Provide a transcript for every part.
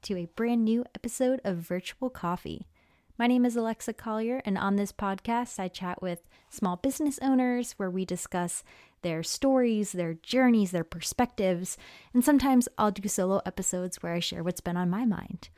to a brand new episode of Virtual Coffee. My name is Alexa Collier, and on this podcast, I chat with small business owners where we discuss their stories, their journeys, their perspectives, and sometimes I'll do solo episodes where I share what's been on my mind.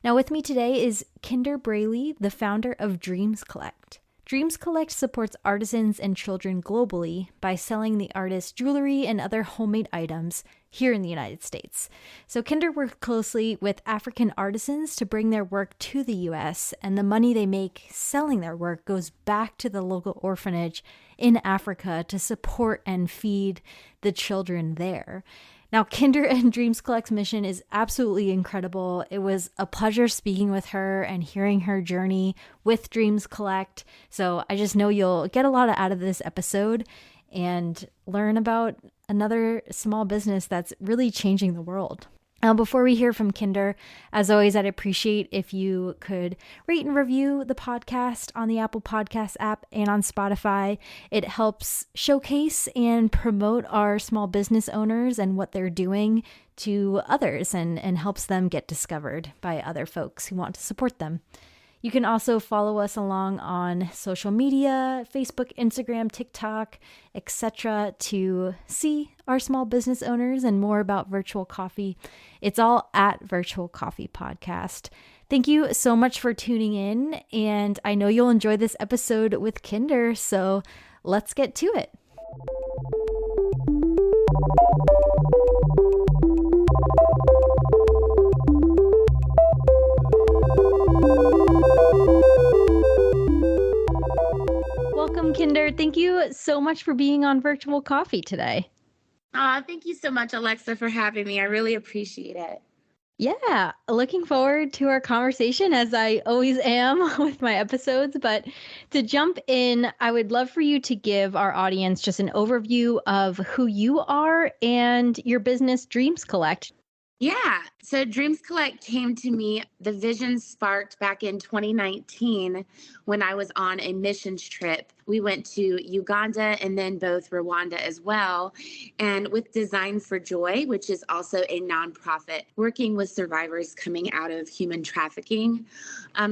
Now, with me today is Kinder Braley, the founder of Dreams Collect. Dreams Collect supports artisans and children globally by selling the artists jewelry and other homemade items here in the United States. So Kinder works closely with African artisans to bring their work to the U.S., and the money they make selling their work goes back to the local orphanage in Africa to support and feed the children there. Now, Kinder and Dreams Collect's mission is absolutely incredible. It was a pleasure speaking with her and hearing her journey with Dreams Collect. So I just know you'll get a lot out of this episode and learn about another small business that's really changing the world. Now, before we hear from Kinder, as always, I'd appreciate if you could rate and review the podcast on the Apple Podcast app and on Spotify. It helps showcase and promote our small business owners and what they're doing to others and helps them get discovered by other folks who want to support them. You can also follow us along on social media, Facebook, Instagram, TikTok, etc. to see our small business owners and more about Virtual Coffee. It's all at Virtual Coffee Podcast. Thank you so much for tuning in, and I know you'll enjoy this episode with Kinder, so let's get to it. Welcome, Kinder. Thank you so much for being on Virtual Coffee today. Thank you so much, Alexa, for having me. I really appreciate it. Yeah, looking forward to our conversation as I always am with my episodes. But to jump in, I would love for you to give our audience just an overview of who you are and your business, Dreams Collect. Yeah. So Dreams Collect came to me. The vision sparked back in 2019 when I was on a missions trip. We went to Uganda and then both Rwanda as well. And with Design for Joy, which is also a nonprofit working with survivors coming out of human trafficking.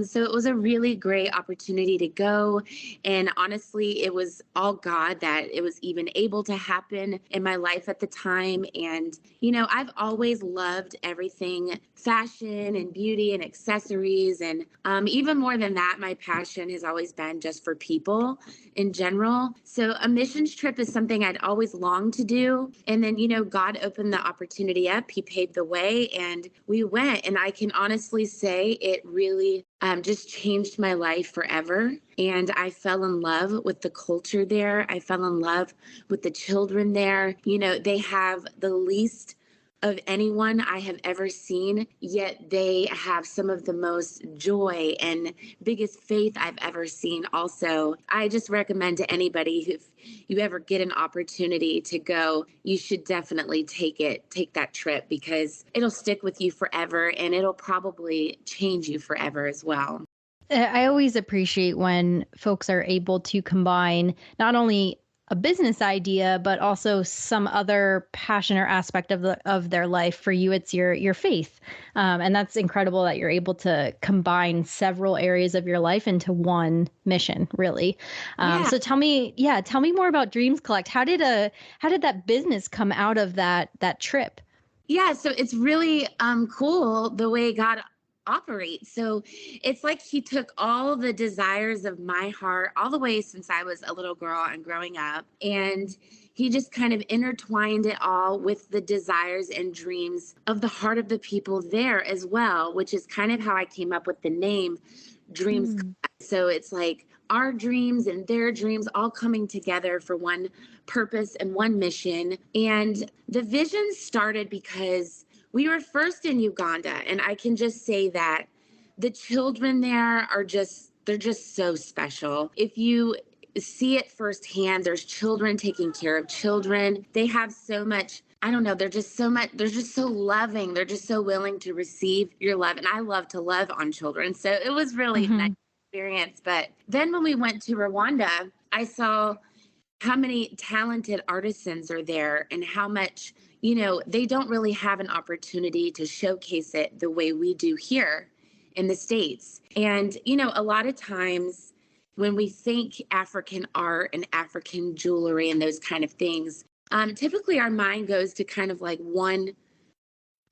So it was a really great opportunity to go. And honestly, it was all God that it was even able to happen in my life at the time. And, you know, I've always loved everything fashion and beauty and accessories. And even more than that, my passion has always been just for people in general. So a missions trip is something I'd always longed to do. And then, you know, God opened the opportunity up. He paved the way and we went. And I can honestly say it really just changed my life forever. And I fell in love with the culture there. I fell in love with the children there. You know, they have the least of anyone I have ever seen, yet they have some of the most joy and biggest faith I've ever seen also. I just recommend to anybody who, if you ever get an opportunity to go, you should definitely take that trip because it'll stick with you forever and it'll probably change you forever as well. I always appreciate when folks are able to combine not only a business idea, but also some other passion or aspect of their life. For you, it's your faith. And that's incredible that you're able to combine several areas of your life into one mission, really. So tell me more about Dreams Collect. How did that business come out of that trip? Yeah, so it's really cool the way God operates. So it's like he took all the desires of my heart all the way since I was a little girl and growing up, and he just kind of intertwined it all with the desires and dreams of the heart of the people there as well, which is kind of how I came up with the name Dreams. So it's like our dreams and their dreams all coming together for one purpose and one mission. And the vision started because we were first in Uganda, and I can just say that the children there they're just so special. If you see it firsthand, there's children taking care of children. They have so much, I don't know, they're just so loving. They're just so willing to receive your love. And I love to love on children. So it was really a nice experience. But then when we went to Rwanda, I saw how many talented artisans are there and how much, they don't really have an opportunity to showcase it the way we do here in the States. And, a lot of times when we think African art and African jewelry and those kind of things, typically our mind goes to kind of like one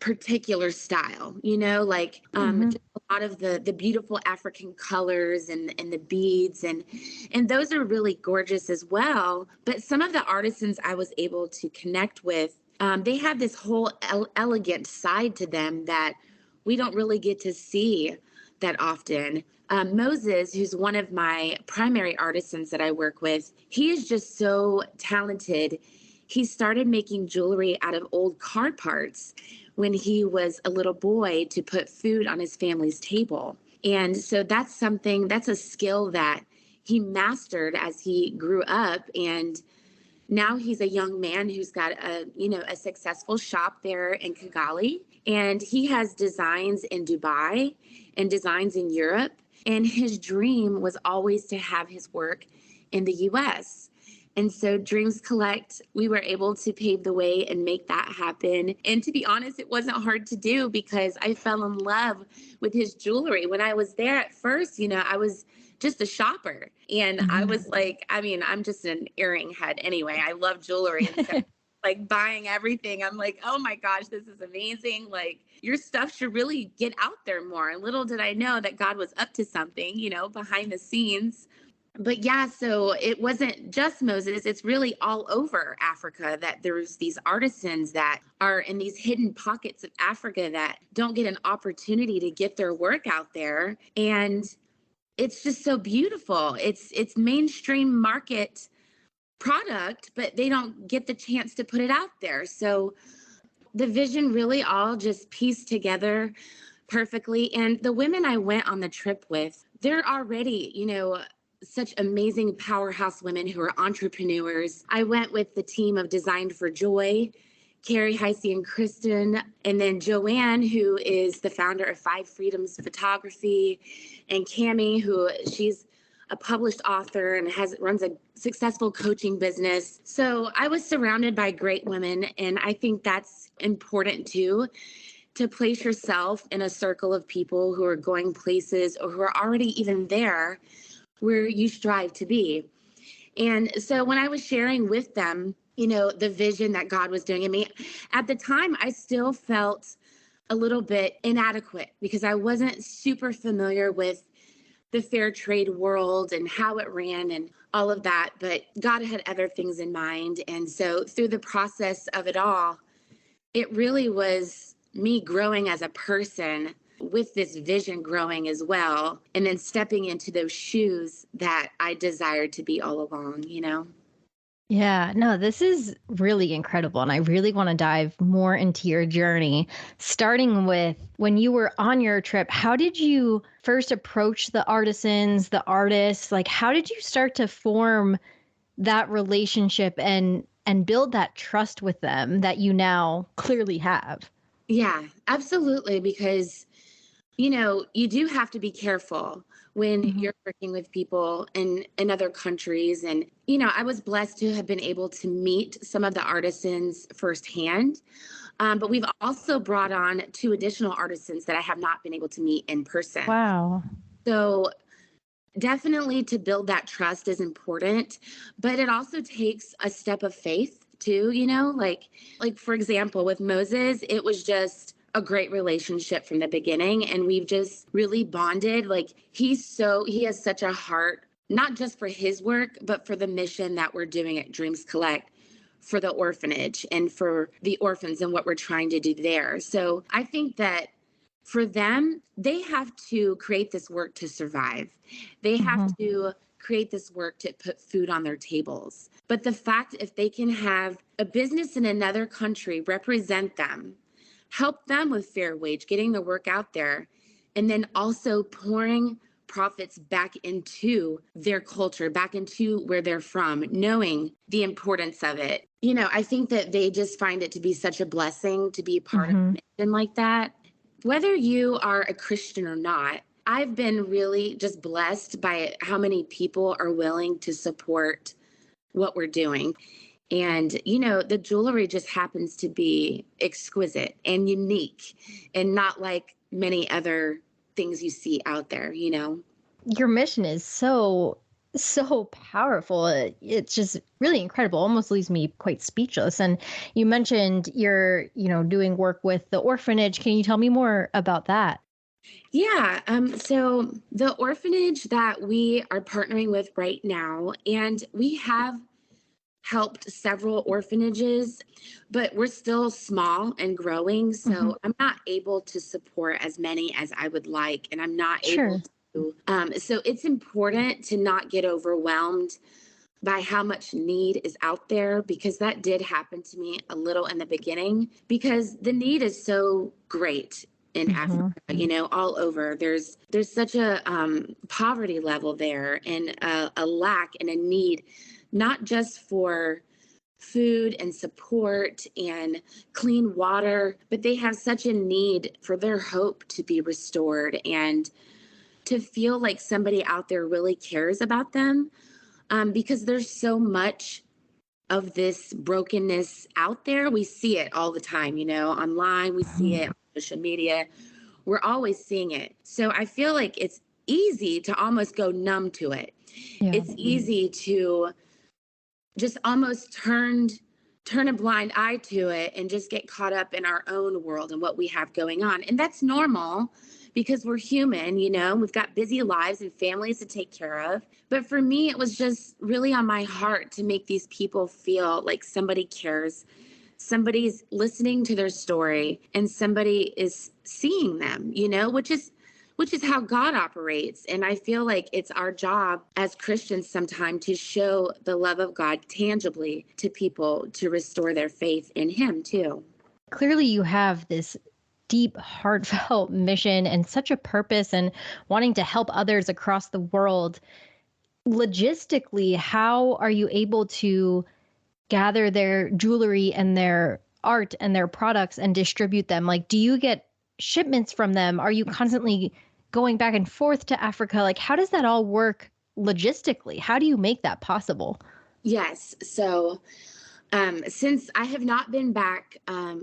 particular style, Mhm. just a lot of the beautiful African colors and the beads and those are really gorgeous as well. But some of the artisans I was able to connect with, they have this whole elegant side to them that we don't really get to see that often. Moses, who's one of my primary artisans that I work with, he is just so talented. He started making jewelry out of old car parts when he was a little boy to put food on his family's table. And so that's a skill that he mastered as he grew up. And now he's a young man who's got a successful shop there in Kigali. And he has designs in Dubai and designs in Europe. And his dream was always to have his work in the US. And so Dreams Collect, we were able to pave the way and make that happen. And to be honest, it wasn't hard to do because I fell in love with his jewelry. When I was there at first, I was just a shopper. And I Mhm. was like, I'm just an earring head anyway. I love jewelry. And so like buying everything, I'm like, oh my gosh, this is amazing. Like your stuff should really get out there more. And little did I know that God was up to something, behind the scenes. But yeah, so it wasn't just Moses. It's really all over Africa that there's these artisans that are in these hidden pockets of Africa that don't get an opportunity to get their work out there. And it's just so beautiful. It's mainstream market product, but they don't get the chance to put it out there. So the vision really all just pieced together perfectly. And the women I went on the trip with, they're already, such amazing powerhouse women who are entrepreneurs. I went with the team of Designed for Joy, Carrie, Heisey, and Kristen, and then Joanne, who is the founder of Five Freedoms Photography, and Cami, who she's a published author and runs a successful coaching business. So I was surrounded by great women, and I think that's important too, to place yourself in a circle of people who are going places or who are already even there where you strive to be. And so when I was sharing with them, the vision that God was doing in me, at the time, I still felt a little bit inadequate because I wasn't super familiar with the fair trade world and how it ran and all of that. But God had other things in mind. And so through the process of it all, it really was me growing as a person with this vision growing as well. And then stepping into those shoes that I desired to be all along. Yeah, no, this is really incredible. And I really want to dive more into your journey, starting with when you were on your trip. How did you first approach the artisans, the artists? Like, how did you start to form that relationship and build that trust with them that you now clearly have? Yeah, absolutely. Because you do have to be careful when Mhm. you're working with people in other countries. And, I was blessed to have been able to meet some of the artisans firsthand. But we've also brought on two additional artisans that I have not been able to meet in person. Wow. So definitely to build that trust is important, but it also takes a step of faith too, like for example, with Moses, it was just a great relationship from the beginning and we've just really bonded. Like he has such a heart not just for his work, but for the mission that we're doing at Dreams Collect for the orphanage and for the orphans and what we're trying to do there. So I think that for them, they have to create this work to survive. They have Mhm. to create this work to put food on their tables. But the fact, if they can have a business in another country represent them, help them with fair wage, getting the work out there, and then also pouring profits back into their culture, back into where they're from, knowing the importance of it. I think that they just find it to be such a blessing to be a part of Mhm. a mission like that. Whether you are a Christian or not, I've been really just blessed by how many people are willing to support what we're doing. And, the jewelry just happens to be exquisite and unique and not like many other things you see out there. Your mission is so powerful. It's just really incredible. Almost leaves me quite speechless. And you mentioned you're, doing work with the orphanage. Can you tell me more about that? Yeah. So the orphanage that we are partnering with right now, and we have helped several orphanages, but we're still small and growing. Hmm. So I'm not able to support as many as I would like, and I'm not able Sure. to. So it's important to not get overwhelmed by how much need is out there, because that did happen to me a little in the beginning, because the need is so great in Africa, Hmm. all over. There's such a poverty level there, and a lack and a need, not just for food and support and clean water, but they have such a need for their hope to be restored and to feel like somebody out there really cares about them, because there's so much of this brokenness out there. We see it all the time, online, we see it on social media. We're always seeing it. So I feel like it's easy to almost go numb to it. Yeah. It's easy to just almost turn a blind eye to it and just get caught up in our own world and what we have going on. And that's normal, because we're human, we've got busy lives and families to take care of. But for me, it was just really on my heart to make these people feel like somebody cares, somebody's listening to their story, and somebody is seeing them, which is how God operates. And I feel like it's our job as Christians sometimes to show the love of God tangibly to people, to restore their faith in Him too. Clearly, you have this deep, heartfelt mission and such a purpose and wanting to help others across the world. Logistically, how are you able to gather their jewelry and their art and their products and distribute them? Like, do you get shipments from them? Are you constantly going back and forth to Africa? Like, how does that all work logistically? How do you make that possible? Yes. So since I have not been back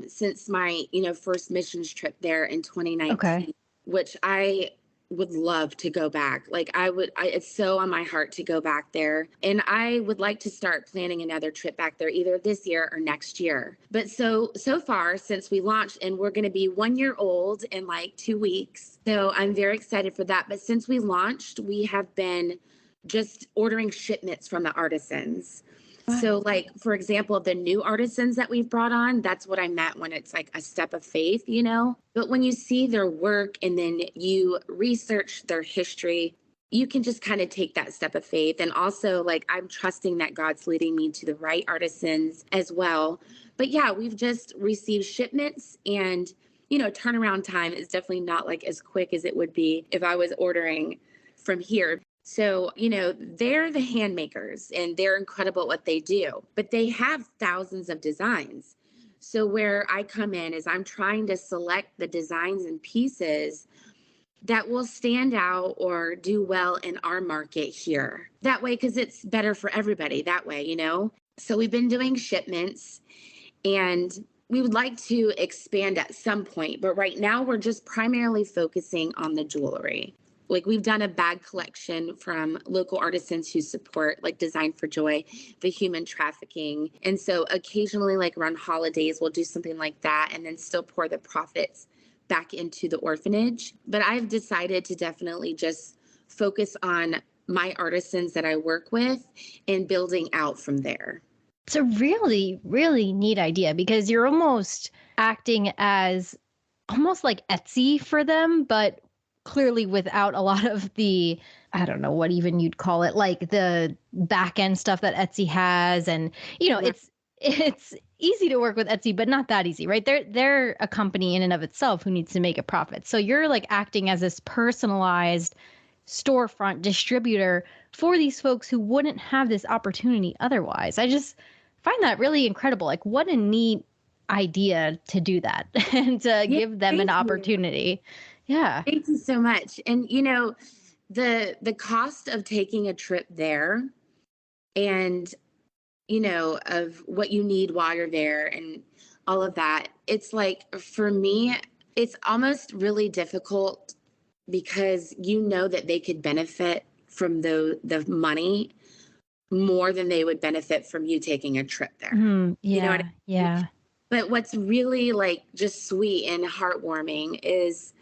since my first missions trip there in Okay. 2019, which I would love to go back. Like it's so on my heart to go back there, and I would like to start planning another trip back there either this year or next year. But so far since we launched, and we're going to be 1 year old in like 2 weeks, so I'm very excited for that. But since we launched, we have been just ordering shipments from the artisans. So, like, for example, the new artisans that we've brought on, that's what I meant when it's like a step of faith. But when you see their work and then you research their history, you can just kind of take that step of faith. And also, like, I'm trusting that God's leading me to the right artisans as well. But yeah, we've just received shipments, and, turnaround time is definitely not like as quick as it would be if I was ordering from here. So, they're the hand makers and they're incredible at what they do, but they have thousands of designs. So, where I come in is I'm trying to select the designs and pieces that will stand out or do well in our market here. That way, because it's better for everybody that way. So, we've been doing shipments, and we would like to expand at some point, but right now we're just primarily focusing on the jewelry. Like, we've done a bag collection from local artisans who support like Design for Joy, the human trafficking. And so occasionally, like around holidays, we'll do something like that and then still pour the profits back into the orphanage. But I've decided to definitely just focus on my artisans that I work with and building out from there. It's a really, really neat idea because you're almost acting as almost like Etsy for them, but clearly without a lot of the, I don't know what even you'd call it, like the back end stuff that Etsy has. And, Right. it's easy to work with Etsy, but not that easy, right? They're a company in and of itself who needs to make a profit. So you're like acting as this personalized storefront distributor for these folks who wouldn't have this opportunity otherwise. I just find that really incredible. Like, what a neat idea to do that and to Yeah, give them an thank you. opportunity. Yeah. Thank you so much. And the cost of taking a trip there, and of what you need while you're there and all of that. It's like, for me, it's almost really difficult because that they could benefit from the money more than they would benefit from you taking a trip there. You know what Yeah, I mean? yeah. But what's really like just sweet and heartwarming is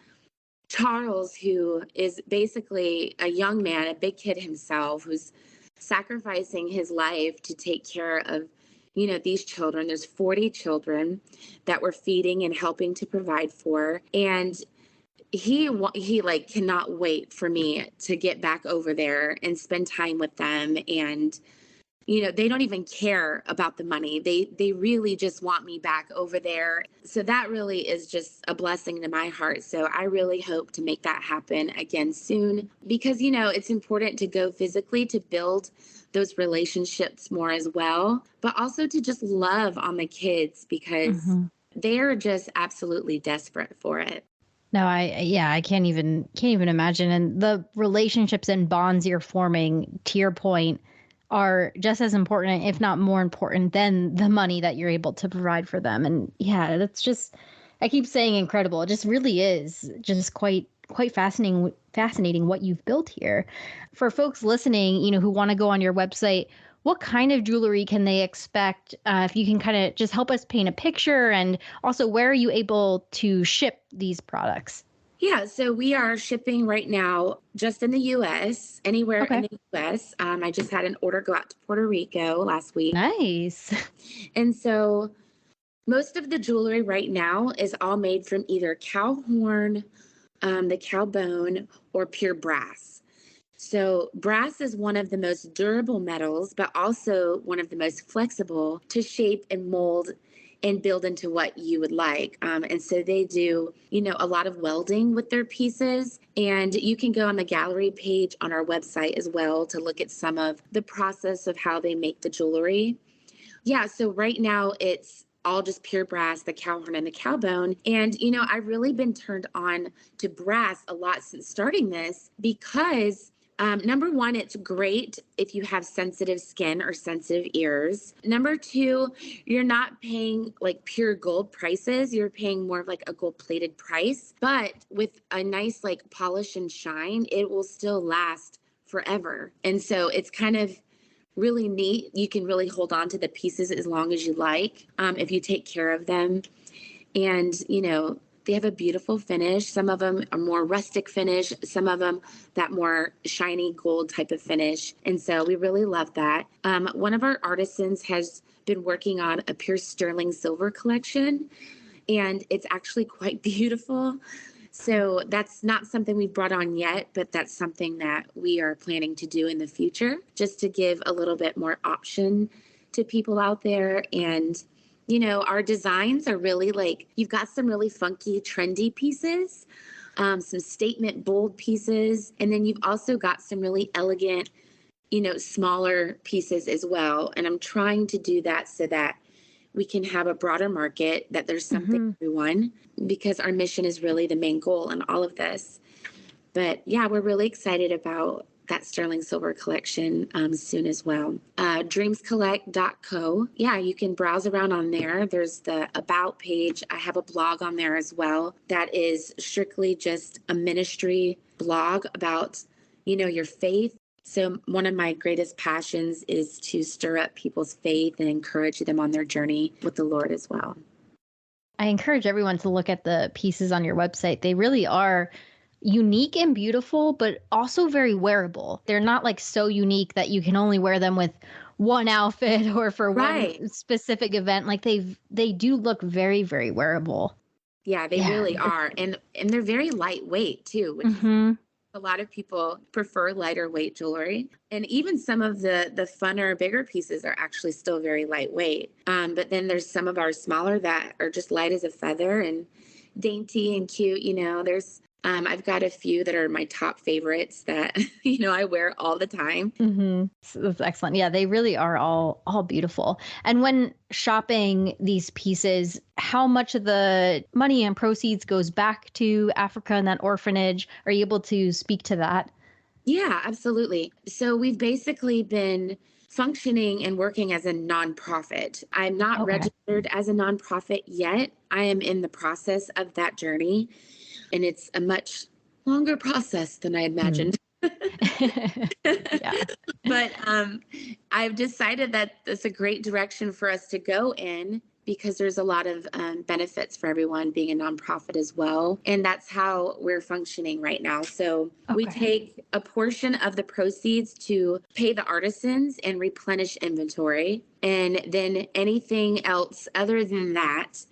Charles, who is basically a young man, a big kid himself, who's sacrificing his life to take care of, these children. There's 40 children that we're feeding and helping to provide for. And he like cannot wait for me to get back over there and spend time with them. And they don't even care about the money. They really just want me back over there. So that really is just a blessing to my heart. So I really hope to make that happen again soon, because it's important to go physically to build those relationships more as well, but also to just love on the kids because they're just absolutely desperate for it. No, I can't even imagine. And the relationships and bonds you're forming, to your point, are just as important, if not more important, than the money that you're able to provide for them. And yeah, that's just, I keep saying incredible. It just really is just quite fascinating what you've built here. For folks listening, who want to go on your website, what kind of jewelry can they expect? If you can kind of just help us paint a picture, and also where are you able to ship these products? Yeah, so we are shipping right now just in the US, anywhere in Okay. the US. I just had an order go out to Puerto Rico last week. Nice. And so most of the jewelry right now is all made from either cow horn, the cow bone, or pure brass. So brass is one of the most durable metals, but also one of the most flexible to shape and mold and build into what you would like. And so they do, a lot of welding with their pieces. And you can go on the gallery page on our website as well to look at some of the process of how they make the jewelry. Yeah, so right now it's all just pure brass, the cow horn and the cow bone. And, I've really been turned on to brass a lot since starting this because number one, it's great if you have sensitive skin or sensitive ears. Number two, you're not paying like pure gold prices. You're paying more of like a gold plated price, but with a nice like polish and shine, it will still last forever. And so it's kind of really neat. You can really hold on to the pieces as long as you like if you take care of them. And, they have a beautiful finish. Some of them are more rustic finish, some of them that more shiny gold type of finish. And so we really love that. One of our artisans has been working on a pure sterling silver collection, and it's actually quite beautiful. So that's not something we've brought on yet, but that's something that we are planning to do in the future, just to give a little bit more option to people out there. And, our designs are really like, you've got some really funky, trendy pieces, some statement bold pieces, and then you've also got some really elegant, smaller pieces as well. And I'm trying to do that so that we can have a broader market, that there's something for everyone, because our mission is really the main goal in all of this. But yeah, we're really excited about that sterling silver collection soon as well. Dreamscollect.co. Yeah, you can browse around on there. There's the About page. I have a blog on there as well that is strictly just a ministry blog about, your faith. So one of my greatest passions is to stir up people's faith and encourage them on their journey with the Lord as well. I encourage everyone to look at the pieces on your website. They really are unique and beautiful, but also very wearable. They're not like so unique that you can only wear them with one outfit or for Right. one specific event. Like they do look very, very wearable. Yeah, they Yeah. really are. And they're very lightweight too, which is a lot of people prefer lighter weight jewelry. And even some of the funner, bigger pieces are actually still very lightweight. But then there's some of our smaller that are just light as a feather and dainty and cute. I've got a few that are my top favorites that, I wear all the time. So that's excellent. Yeah, they really are all beautiful. And when shopping these pieces, how much of the money and proceeds goes back to Africa and that orphanage? Are you able to speak to that? Yeah, absolutely. So we've basically been functioning and working as a nonprofit. I'm not Okay. registered as a nonprofit yet. I am in the process of that journey, and it's a much longer process than I Mm. imagined. Yeah. But I've decided that that's a great direction for us to go in because there's a lot of benefits for everyone being a nonprofit as well. And that's how we're functioning right now. So we Okay. take a portion of the proceeds to pay the artisans and replenish inventory. And then anything else other than that,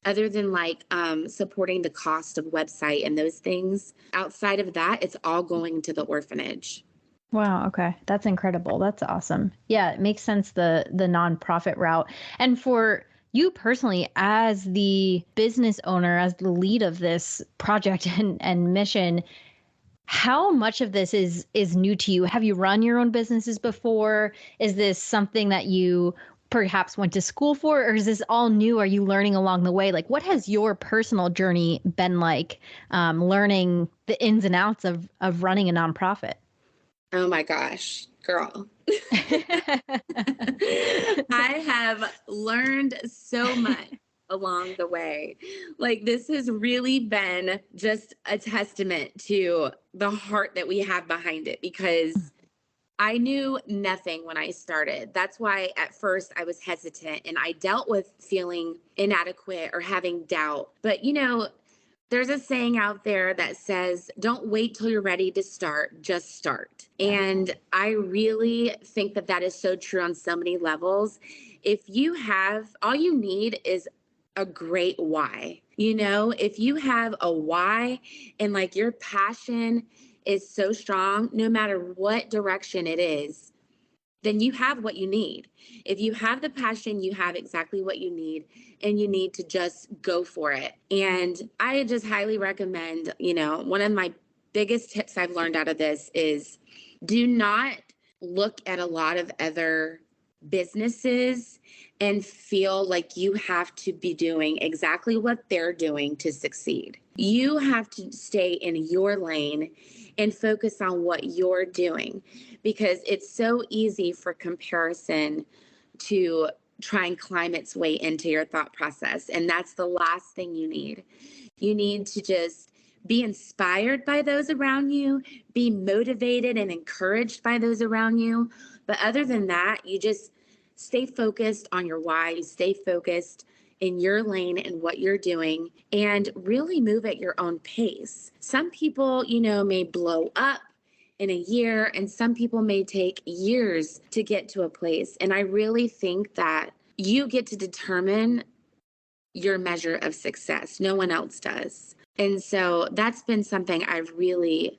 other than like supporting the cost of website and those things, outside of that, it's all going to the orphanage. Wow, okay. That's incredible. That's awesome. Yeah, it makes sense, the nonprofit route. And for you personally, as the business owner, as the lead of this project and mission, how much of this is new to you? Have you run your own businesses before? Is this something that you perhaps went to school for, or is this all new? Are you learning along the way? Like, what has your personal journey been like, learning the ins and outs of running a nonprofit? Oh my gosh, girl. I have learned so much along the way. Like, this has really been just a testament to the heart that we have behind it because I knew nothing when I started. That's why at first I was hesitant and I dealt with feeling inadequate or having doubt. But, there's a saying out there that says, don't wait till you're ready to start, just start. Yeah. And I really think that that is so true on so many levels. If you have, all you need is a great why. If you have a why and like your passion is so strong, no matter what direction it is, then you have what you need. If you have the passion, you have exactly what you need, and you need to just go for it. And I just highly recommend, one of my biggest tips I've learned out of this is do not look at a lot of other businesses and feel like you have to be doing exactly what they're doing to succeed. You have to stay in your lane and focus on what you're doing because it's so easy for comparison to try and climb its way into your thought process. And that's the last thing you need. You need to just be inspired by those around you, be motivated and encouraged by those around you. But other than that, you just stay focused on your why, you stay focused in your lane and what you're doing, and really move at your own pace. Some people, may blow up in a year, and some people may take years to get to a place. And I really think that you get to determine your measure of success. No one else does. And so that's been something I've really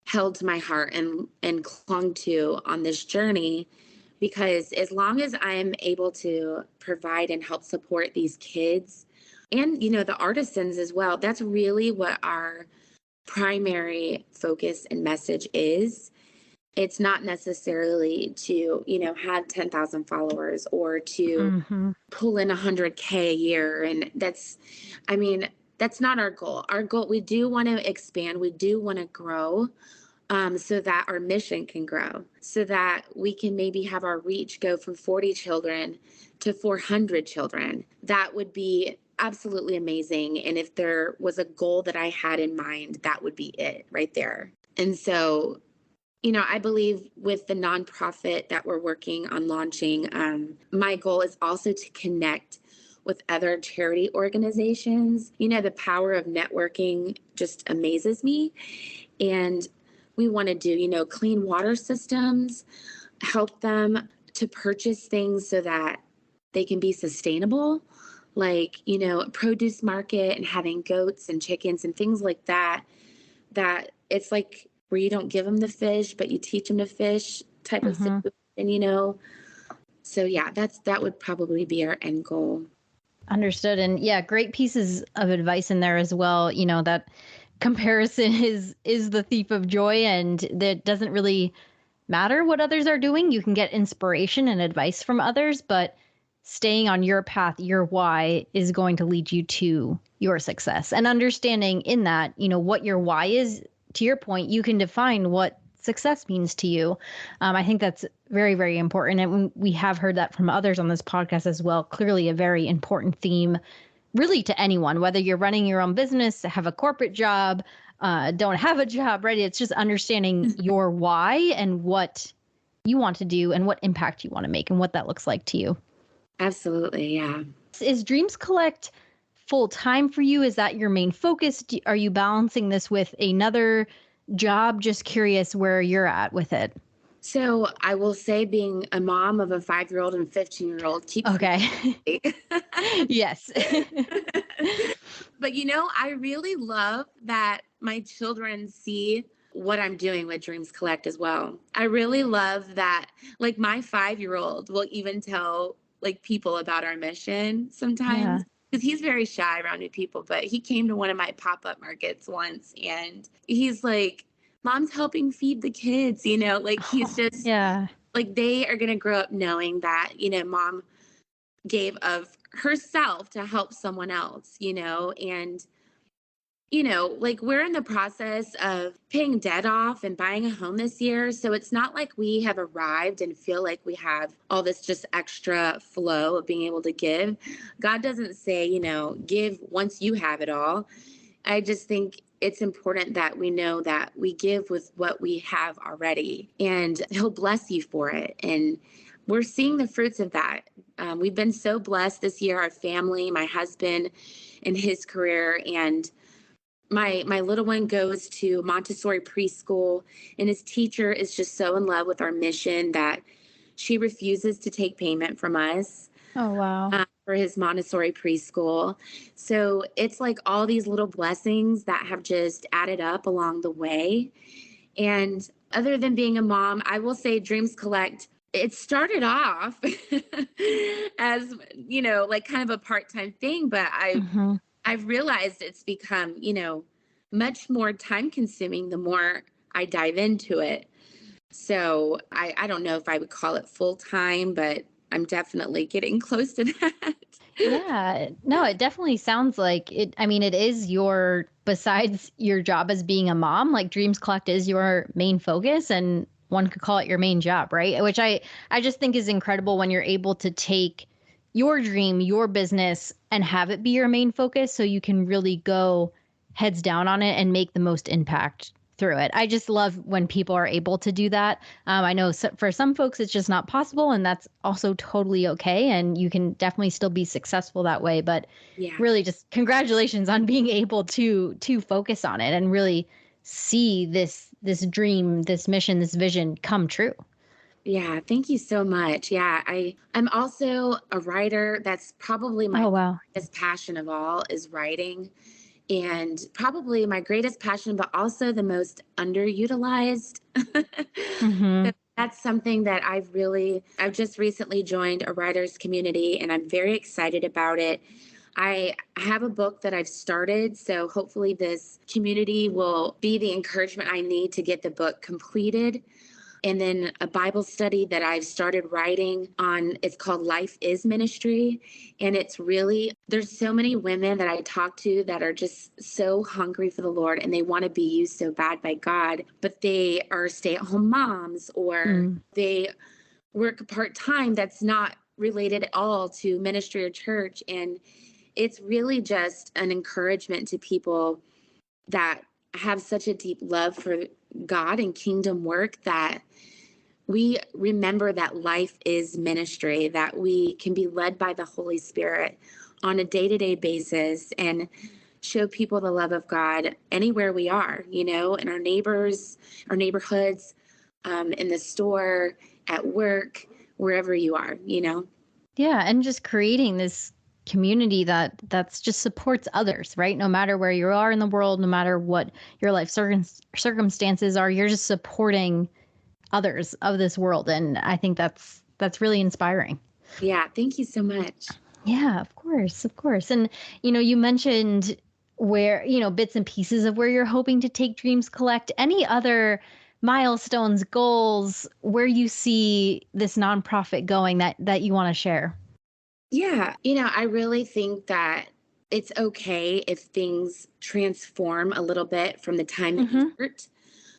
held to my heart and clung to on this journey because as long as I'm able to provide and help support these kids and the artisans as well, that's really what our primary focus and message is. It's not necessarily to have 10,000 followers or to Mm-hmm. pull in 100K a year, and that's not our goal. Our goal, we do want to expand, we do want to grow, so that our mission can grow, so that we can maybe have our reach go from 40 children to 400 children. That would be absolutely amazing. And if there was a goal that I had in mind, that would be it right there. And so, I believe with the nonprofit that we're working on launching, my goal is also to connect with other charity organizations. The power of networking just amazes me. And we want to do, clean water systems, help them to purchase things so that they can be sustainable, like, produce market and having goats and chickens and things like that, that it's like where you don't give them the fish, but you teach them to fish type of Mm-hmm. situation. So yeah, that would probably be our end goal. Understood. And yeah, great pieces of advice in there as well. That comparison is the thief of joy, and that doesn't really matter what others are doing. You can get inspiration and advice from others, but staying on your path, your why, is going to lead you to your success. And understanding in that, what your why is, to your point, you can define what success means to you. I think that's very, very important. And we have heard that from others on this podcast as well. Clearly a very important theme really to anyone, whether you're running your own business, have a corporate job, don't have a job, right? It's just understanding your why and what you want to do and what impact you want to make and what that looks like to you. Absolutely. Yeah. Is Dreams Collect full time for you? Is that your main focus? Are you balancing this with another job? Just curious where you're at with it. So I will say being a mom of a 5-year-old and 15-year-old keeps Okay. me Yes. But I really love that my children see what I'm doing with Dreams Collect as well. I really love that, like, my 5-year-old will even tell like people about our mission sometimes. Yeah. Because he's very shy around new people, but he came to one of my pop-up markets once and he's like, Mom's helping feed the kids, like he's just Yeah. like, they are going to grow up knowing that, Mom gave of herself to help someone else, and like, we're in the process of paying debt off and buying a home this year. So it's not like we have arrived and feel like we have all this just extra flow of being able to give. God doesn't say, give once you have it all. I just think it's important that we know that we give with what we have already and He'll bless you for it. And we're seeing the fruits of that. We've been so blessed this year, our family, my husband and his career. And my little one goes to Montessori preschool, and his teacher is just so in love with our mission that she refuses to take payment from us. Oh, wow. For his Montessori preschool. So it's like all these little blessings that have just added up along the way. And other than being a mom, I will say Dreams Collect, it started off as, like kind of a part-time thing, but I've realized it's become, much more time consuming the more I dive into it. So I don't know if I would call it full time, but I'm definitely getting close to that. Yeah. No, it definitely sounds like it. I mean, it is besides your job as being a mom, like Dreams Collect is your main focus, and one could call it your main job, right? Which I just think is incredible when you're able to take your dream, your business, and have it be your main focus so you can really go heads down on it and make the most impact through it. I just love when people are able to do that. I know for some folks it's just not possible, and that's also totally okay. And you can definitely still be successful that way. But Yeah. really, just congratulations on being able to focus on it and really see this dream, this mission, this vision come true. Yeah, thank you so much. Yeah, I'm also a writer. That's probably my Oh, wow. biggest passion of all is writing. And probably my greatest passion, but also the most underutilized. Mm-hmm. So that's something that I've just recently joined a writers community and I'm very excited about it. I have a book that I've started, so hopefully this community will be the encouragement I need to get the book completed. And then a Bible study that I've started writing on, it's called Life is Ministry. And it's really, there's so many women that I talk to that are just so hungry for the Lord and they want to be used so bad by God, but they are stay-at-home moms or they work part-time that's not related at all to ministry or church. And it's really just an encouragement to people that have such a deep love for God and kingdom work that we remember that life is ministry, that we can be led by the Holy Spirit on a day-to-day basis and show people the love of God anywhere we are, in our neighbors, our neighborhoods, in the store, at work, wherever you are. Yeah, and just creating this community that's just supports others, right? No matter where you are in the world, no matter what your life circumstances are, you're just supporting others of this world, and I think that's really inspiring. Yeah, thank you so much. Yeah, of course, of course. And you mentioned where bits and pieces of where you're hoping to take Dreams Collect. Any other milestones, goals, where you see this nonprofit going that you want to share? Yeah, I really think that it's okay if things transform a little bit from the time and effort.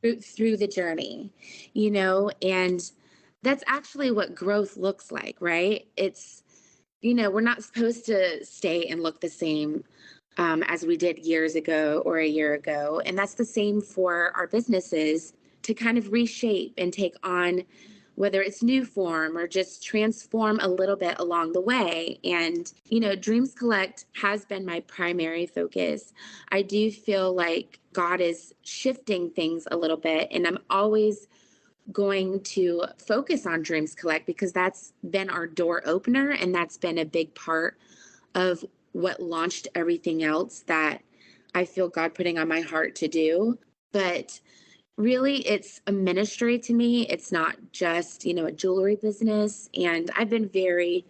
through the journey, you know, and that's actually what growth looks like, right? It's, you know, we're not supposed to stay and look the same as we did years ago or a year ago. And that's the same for our businesses, to kind of reshape and take on whether it's new form or just transform a little bit along the way. And, you know, Dreams Collect has been my primary focus. I do feel like God is shifting things a little bit, and I'm always going to focus on Dreams Collect because that's been our door opener, and that's been a big part of what launched everything else that I feel God putting on my heart to do. But really, it's a ministry to me. It's not just, you know, a jewelry business. And I've been very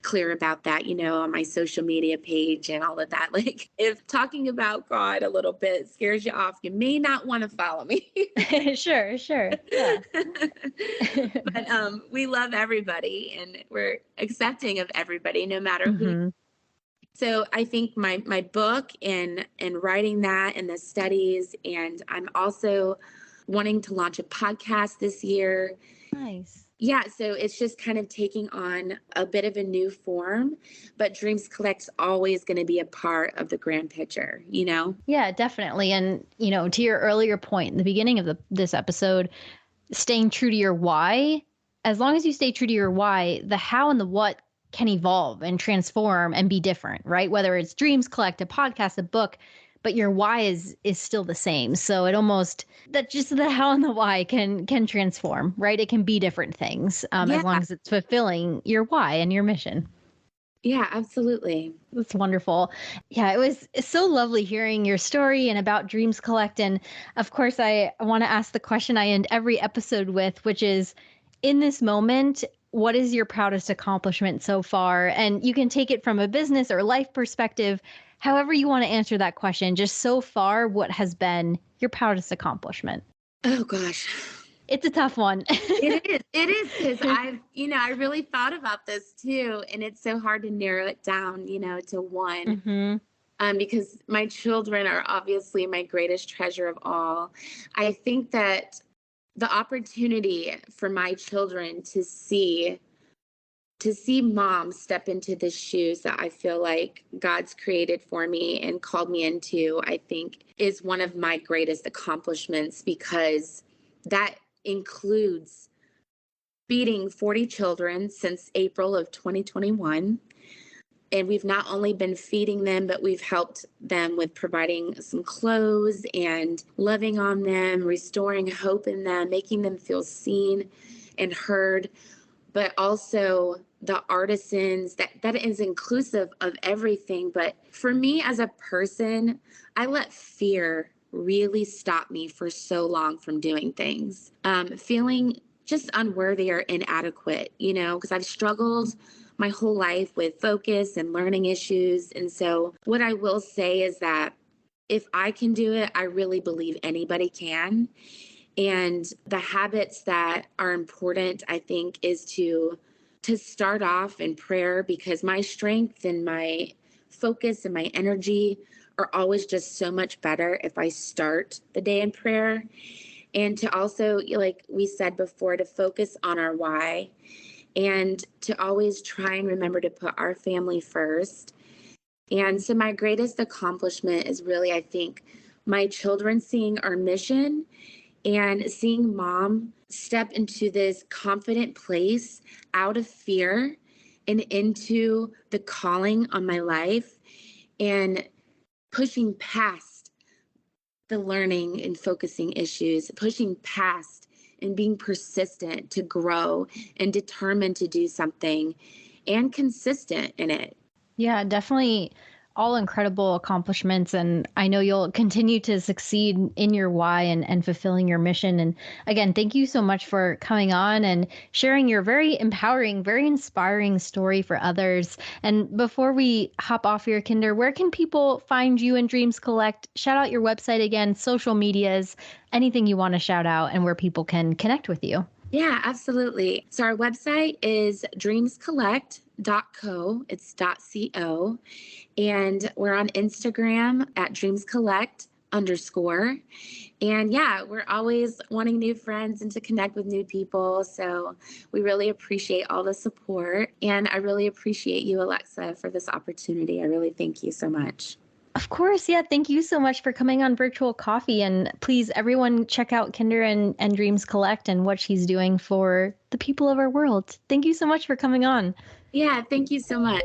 clear about that, you know, on my social media page and all of that. Like, if talking about God a little bit scares you off, you may not want to follow me. Sure, sure. Yeah. But we love everybody, and we're accepting of everybody, no matter who. Hmm. So I think my book and writing that and the studies, and I'm also wanting to launch a podcast this year. Nice. Yeah, so it's just kind of taking on a bit of a new form, but Dreams Collect's always going to be a part of the grand picture, you know? Yeah, definitely. And, you know, to your earlier point in the beginning of this episode, staying true to your why, as long as you stay true to your why, the how and the what can evolve and transform and be different, right? Whether it's Dreams Collect, a podcast, a book, but your why is still the same. So it almost, that just the how and the why can transform, right? It can be different things, Yeah, as long as it's fulfilling your why and your mission. yeah, absolutely. That's wonderful. Yeah, it's so lovely hearing your story and about Dreams Collect. And of course, I want to ask the question I end every episode with, which is, in this moment, what is your proudest accomplishment so far? And you can take it from a business or life perspective, however you want to answer that question. Just so far, what has been your proudest accomplishment? Oh gosh. It's a tough one. It is because I've, you know, I really thought about this too, and it's so hard to narrow it down, you know, to one. Hmm. Because my children are obviously my greatest treasure of all. I think that the opportunity for my children to see mom step into the shoes that I feel like God's created for me and called me into, I think is one of my greatest accomplishments, because that includes feeding 40 children since April of 2021. And we've not only been feeding them, but we've helped them with providing some clothes and loving on them, restoring hope in them, making them feel seen and heard. But also the artisans, that is inclusive of everything. But for me as a person, I let fear really stop me for so long from doing things, feeling just unworthy or inadequate, you know, because I've struggled my whole life with focus and learning issues. And so what I will say is that if I can do it, I really believe anybody can. And the habits that are important, I think, is to start off in prayer, because my strength and my focus and my energy are always just so much better if I start the day in prayer. And to also, like we said before, to focus on our why, and to always try and remember to put our family first. And so my greatest accomplishment is really, I think, my children seeing our mission and seeing mom step into this confident place out of fear and into the calling on my life, and pushing past the learning and focusing issues, pushing past and being persistent to grow and determined to do something and consistent in it. Yeah, definitely all incredible accomplishments. And I know you'll continue to succeed in your why and fulfilling your mission. And again, thank you so much for coming on and sharing your very empowering, very inspiring story for others. And before we hop off here, Kinder, where can people find you and Dreams Collect? Shout out your website again, social medias, anything you want to shout out, and where people can connect with you. Yeah, absolutely. So our website is dreamscollect.co. It's .co. And we're on Instagram at dreamscollect_. _. And yeah, we're always wanting new friends and to connect with new people. So we really appreciate all the support. And I really appreciate you, Alexa, for this opportunity. I really thank you so much. Of course, yeah. Thank you so much for coming on Virtual Coffee. And please, everyone, check out Kinder and Dreams Collect and what she's doing for the people of our world. Thank you so much for coming on. Yeah, thank you so much.